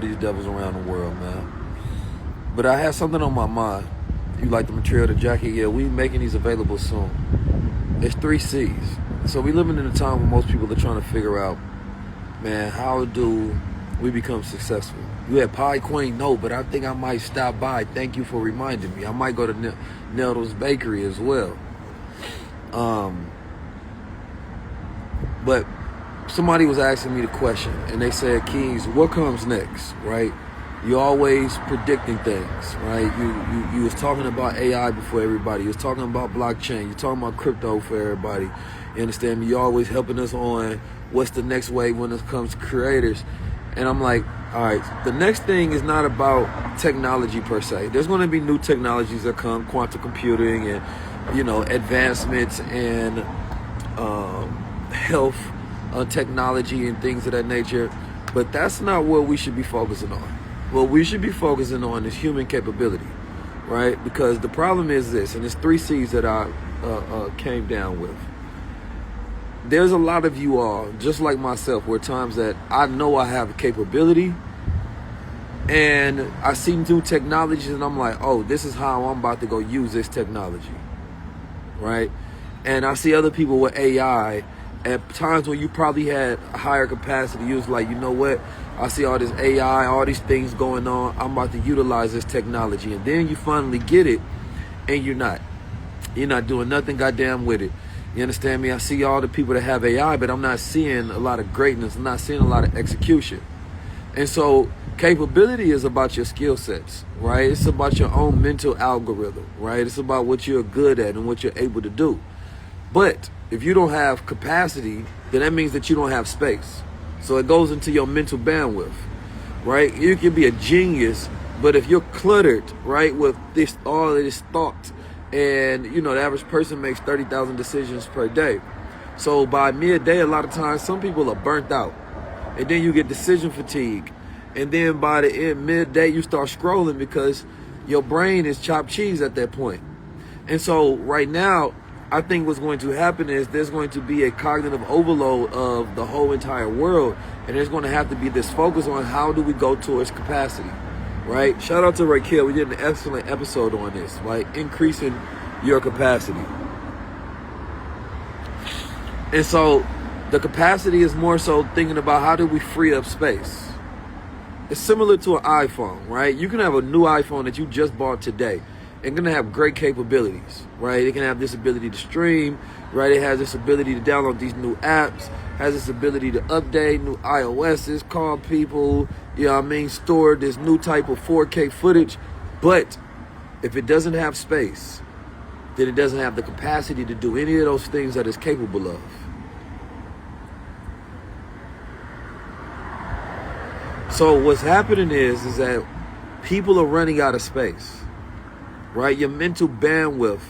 all these devils around the world, man. But I had something on my mind. You like the material, the jacket? Yeah, we making these available soon. It's 3 C's. So we living in a time where most people are trying to figure out, man, how do we become successful? You had Pie Queen? No, but I think I might stop by. Thank you for reminding me. I might go to Nettles Bakery as well. But somebody was asking me the question, and they said, Keys, what comes next, right? You're always predicting things, right? You was talking about AI before everybody. You was talking about blockchain. You're talking about crypto for everybody. You understand me? You're always helping us on what's the next wave when it comes to creators. And I'm like, all right, the next thing is not about technology per se. There's going to be new technologies that come, quantum computing and, advancements and health technology and things of that nature. But that's not what we should be focusing on. What we should be focusing on is human capability, right? Because the problem is this, and it's 3 C's that I came down with. There's a lot of you all, just like myself, where times that I know I have a capability and I see new technologies and I'm like, oh, this is how I'm about to go use this technology, right? And I see other people with AI at times when you probably had a higher capacity. You was like, you know what? I see all this AI, all these things going on. I'm about to utilize this technology. And then you finally get it and you're not. You're not doing nothing goddamn with it. You understand me? I see all the people that have AI, but I'm not seeing a lot of greatness. I'm not seeing a lot of execution. And so capability is about your skill sets, right? It's about your own mental algorithm, right? It's about what you're good at and what you're able to do. But if you don't have capacity, then that means that you don't have space. So it goes into your mental bandwidth, right? You can be a genius, but if you're cluttered, right, with all of this thought, and the average person makes 30,000 decisions per day. So by midday, a lot of times, some people are burnt out, and then you get decision fatigue, and then by the end midday, you start scrolling because your brain is chopped cheese at that point. And so right now, I think what's going to happen is there's going to be a cognitive overload of the whole entire world, and there's going to have to be this focus on how do we go towards capacity, right? Shout out to Raquel. We did an excellent episode on this, right? Increasing your capacity. And so the capacity is more so thinking about how do we free up space. It's similar to an iPhone, right? You can have a new iPhone that you just bought today. It's going to have great capabilities, right? It can have this ability to stream, right? It has this ability to download these new apps, has this ability to update new iOSs, call people, store this new type of 4K footage. But if it doesn't have space, then it doesn't have the capacity to do any of those things that it's capable of. So what's happening is that people are running out of space. Right, your mental bandwidth,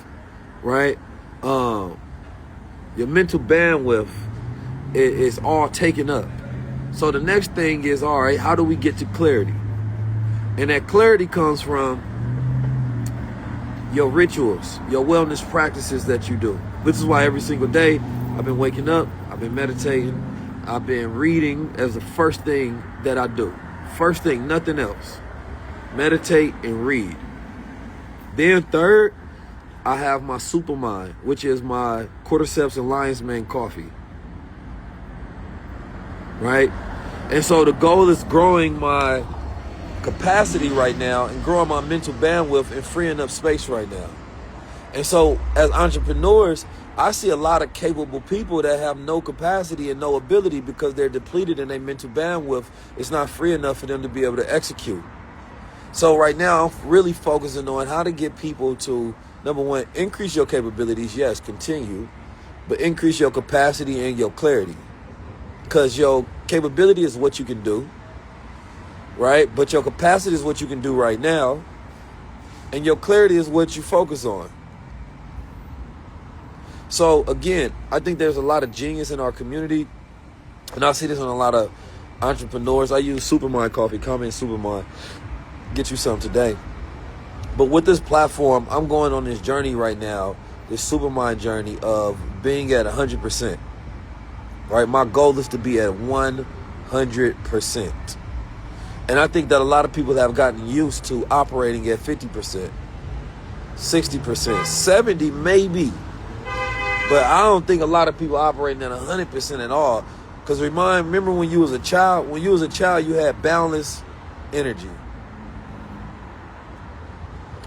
right? Your mental bandwidth is all taken up. So the next thing is, all right, how do we get to clarity? And that clarity comes from your rituals, your wellness practices that you do. This is why every single day I've been waking up, I've been meditating, I've been reading as the first thing that I do. First thing, nothing else. Meditate and read. Then third, I have my Supermind, which is my cordyceps and lion's mane coffee, right? And so the goal is growing my capacity right now and growing my mental bandwidth and freeing up space right now. And so as entrepreneurs, I see a lot of capable people that have no capacity and no ability because they're depleted in their mental bandwidth. It's not free enough for them to be able to execute. So right now, I'm really focusing on how to get people to, number one, increase your capabilities. Yes, continue, but increase your capacity and your clarity. Because your capability is what you can do, right? But your capacity is what you can do right now. And your clarity is what you focus on. So again, I think there's a lot of genius in our community. And I see this in a lot of entrepreneurs. I use Supermind coffee. Come in Supermind. Get you some today. But with this platform, I'm going on this journey right now, this Supermind journey of being at 100%. Right? My goal is to be at 100%. And I think that a lot of people have gotten used to operating at 50%, 60%, 70 maybe. But I don't think a lot of people operating at 100% at all. Because remember when you was a child? When you was a child, you had boundless energy.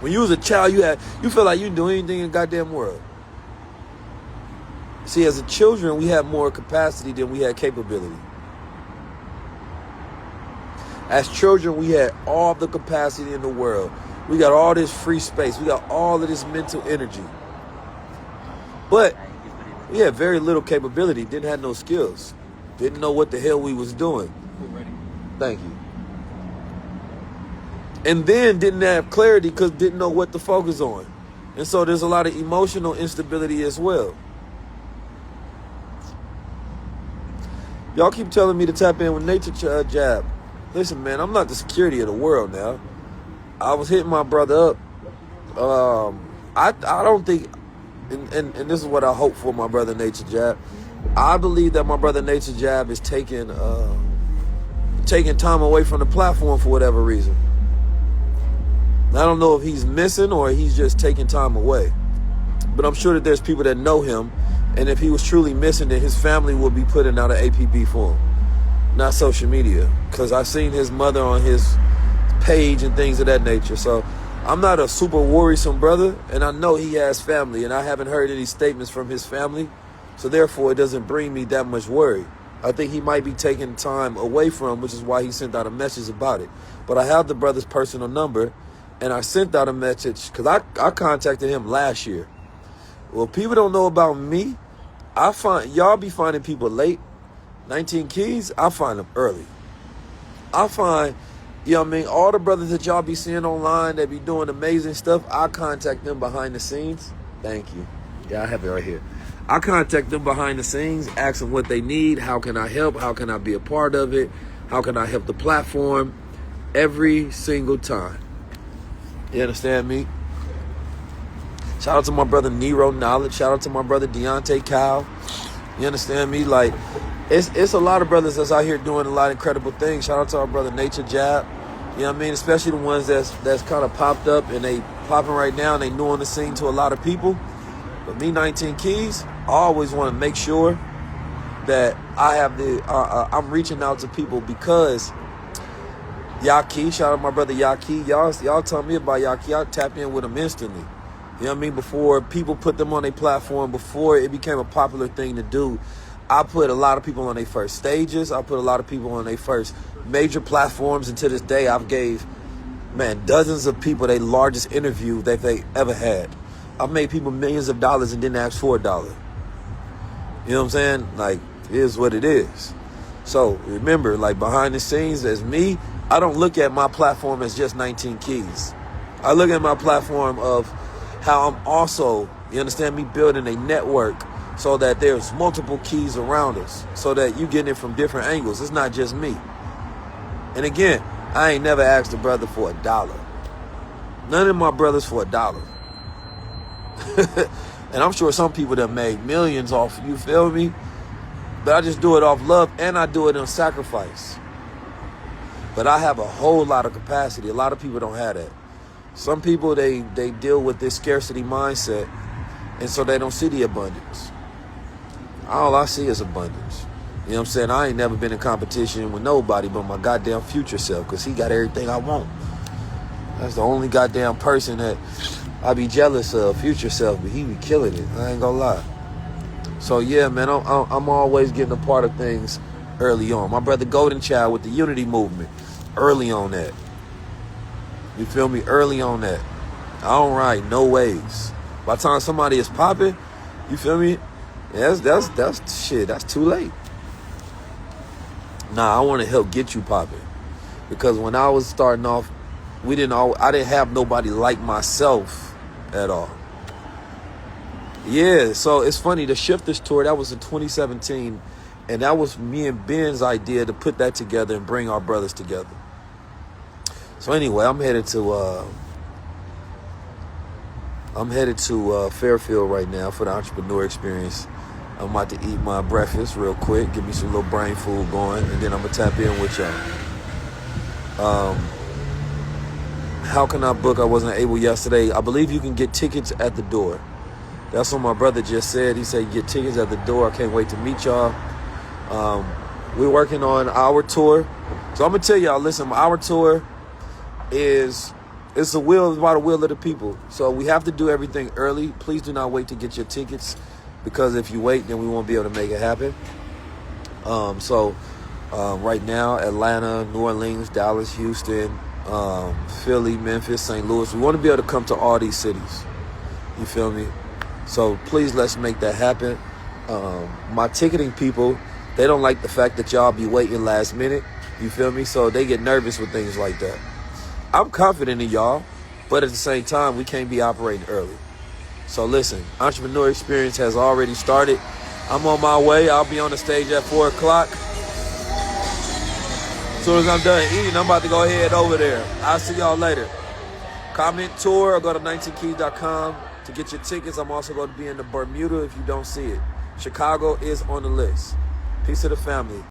When you was a child, you felt like you can do anything in the goddamn world. See, as a children, we have more capacity than we had capability. As children, we had all the capacity in the world. We got all this free space. We got all of this mental energy. But we had very little capability. Didn't have no skills. Didn't know what the hell we was doing. Thank you. And then didn't have clarity because didn't know what to focus on. And so there's a lot of emotional instability as well. Y'all keep telling me to tap in with nature jab. Listen, man, I'm not the security of the world now. I was hitting my brother up. I don't think, and this is what I hope for my brother Nature Jab. I believe that my brother Nature Jab is taking time away from the platform for whatever reason. I don't know if he's missing or he's just taking time away. But I'm sure that there's people that know him. And if he was truly missing, then his family would be putting out an APB for him. Not social media. Because I've seen his mother on his page and things of that nature. So I'm not a super worrisome brother. And I know he has family. And I haven't heard any statements from his family. So therefore, it doesn't bring me that much worry. I think he might be taking time away from, which is why he sent out a message about it. But I have the brother's personal number. And I sent out a message because I contacted him last year. Well, people don't know about me. I find y'all be finding people late. 19 Keys, I find them early. I find, you know what I mean, all the brothers that y'all be seeing online that be doing amazing stuff, I contact them behind the scenes. Thank you. Yeah, I have it right here. I contact them behind the scenes, ask them what they need. How can I help? How can I be a part of it? How can I help the platform? Every single time. You understand me? Shout out to my brother Nero Knowledge. Shout out to my brother Deontay Kyle. You understand me? Like, it's a lot of brothers that's out here doing a lot of incredible things. Shout out to our brother Nature Jab. You know what I mean? Especially the ones that's kind of popped up and they popping right now and they new on the scene to a lot of people. But me, 19 Keys, I always want to make sure that I have I'm reaching out to people because Yaki, shout out to my brother Yaki. Y'all tell me about Yaki. I tap in with him instantly. You know what I mean? Before people put them on their platform, before it became a popular thing to do, I put a lot of people on their first stages. I put a lot of people on their first major platforms. And to this day, I've gave, dozens of people their largest interview that they ever had. I've made people millions of dollars and didn't ask for $1. You know what I'm saying? Like, it is what it is. So remember, like behind the scenes as me, I don't look at my platform as just 19 Keys. I look at my platform of how I'm also, you understand me, building a network so that there's multiple keys around us so that you get it from different angles. It's not just me. And again, I ain't never asked a brother for $1. None of my brothers for $1. And I'm sure some people that made millions off, you feel me? But I just do it off love and I do it in sacrifice. But I have a whole lot of capacity. A lot of people don't have that. Some people, they deal with this scarcity mindset, and so they don't see the abundance. All I see is abundance. You know what I'm saying? I ain't never been in competition with nobody but my goddamn future self, because he got everything I want. That's the only goddamn person that I be jealous of, future self, but he be killing it. I ain't gonna lie. So yeah, man, I'm always getting a part of things early on. My brother Golden Child with the Unity Movement, early on that. You feel me? Early on that. I don't ride no waves. By the time somebody is popping, you feel me? Yeah, that's shit. That's too late. Nah, I want to help get you popping, because when I was starting off, I didn't have nobody like myself at all. Yeah, so it's funny. The Shifters tour, that was in 2017, and that was me and Ben's idea to put that together and bring our brothers together. So anyway, I'm headed to Fairfield right now for the entrepreneur experience. I'm about to eat my breakfast real quick, get me some little brain food going, and then I'm gonna tap in with y'all. How can I book? I wasn't able yesterday. I believe you can get tickets at the door. That's what my brother just said. He said get tickets at the door. I can't wait to meet y'all. We're working on our tour. So I'm going to tell y'all, listen, our tour it's by the will of the people. So we have to do everything early. Please do not wait to get your tickets, because if you wait, then we won't be able to make it happen. Right now, Atlanta, New Orleans, Dallas, Houston, Philly, Memphis, St. Louis. We want to be able to come to all these cities. You feel me? So please, let's make that happen. My ticketing people, they don't like the fact that y'all be waiting last minute. You feel me? So they get nervous with things like that. I'm confident in y'all, but at the same time, we can't be operating early. So listen, Entrepreneur Experience has already started. I'm on my way. I'll be on the stage at 4 o'clock. As soon as I'm done eating, I'm about to go ahead over there. I'll see y'all later. Comment tour or go to 19keys.com to get your tickets. I'm also going to be in the Bermuda if you don't see it. Chicago is on the list. Peace to the family.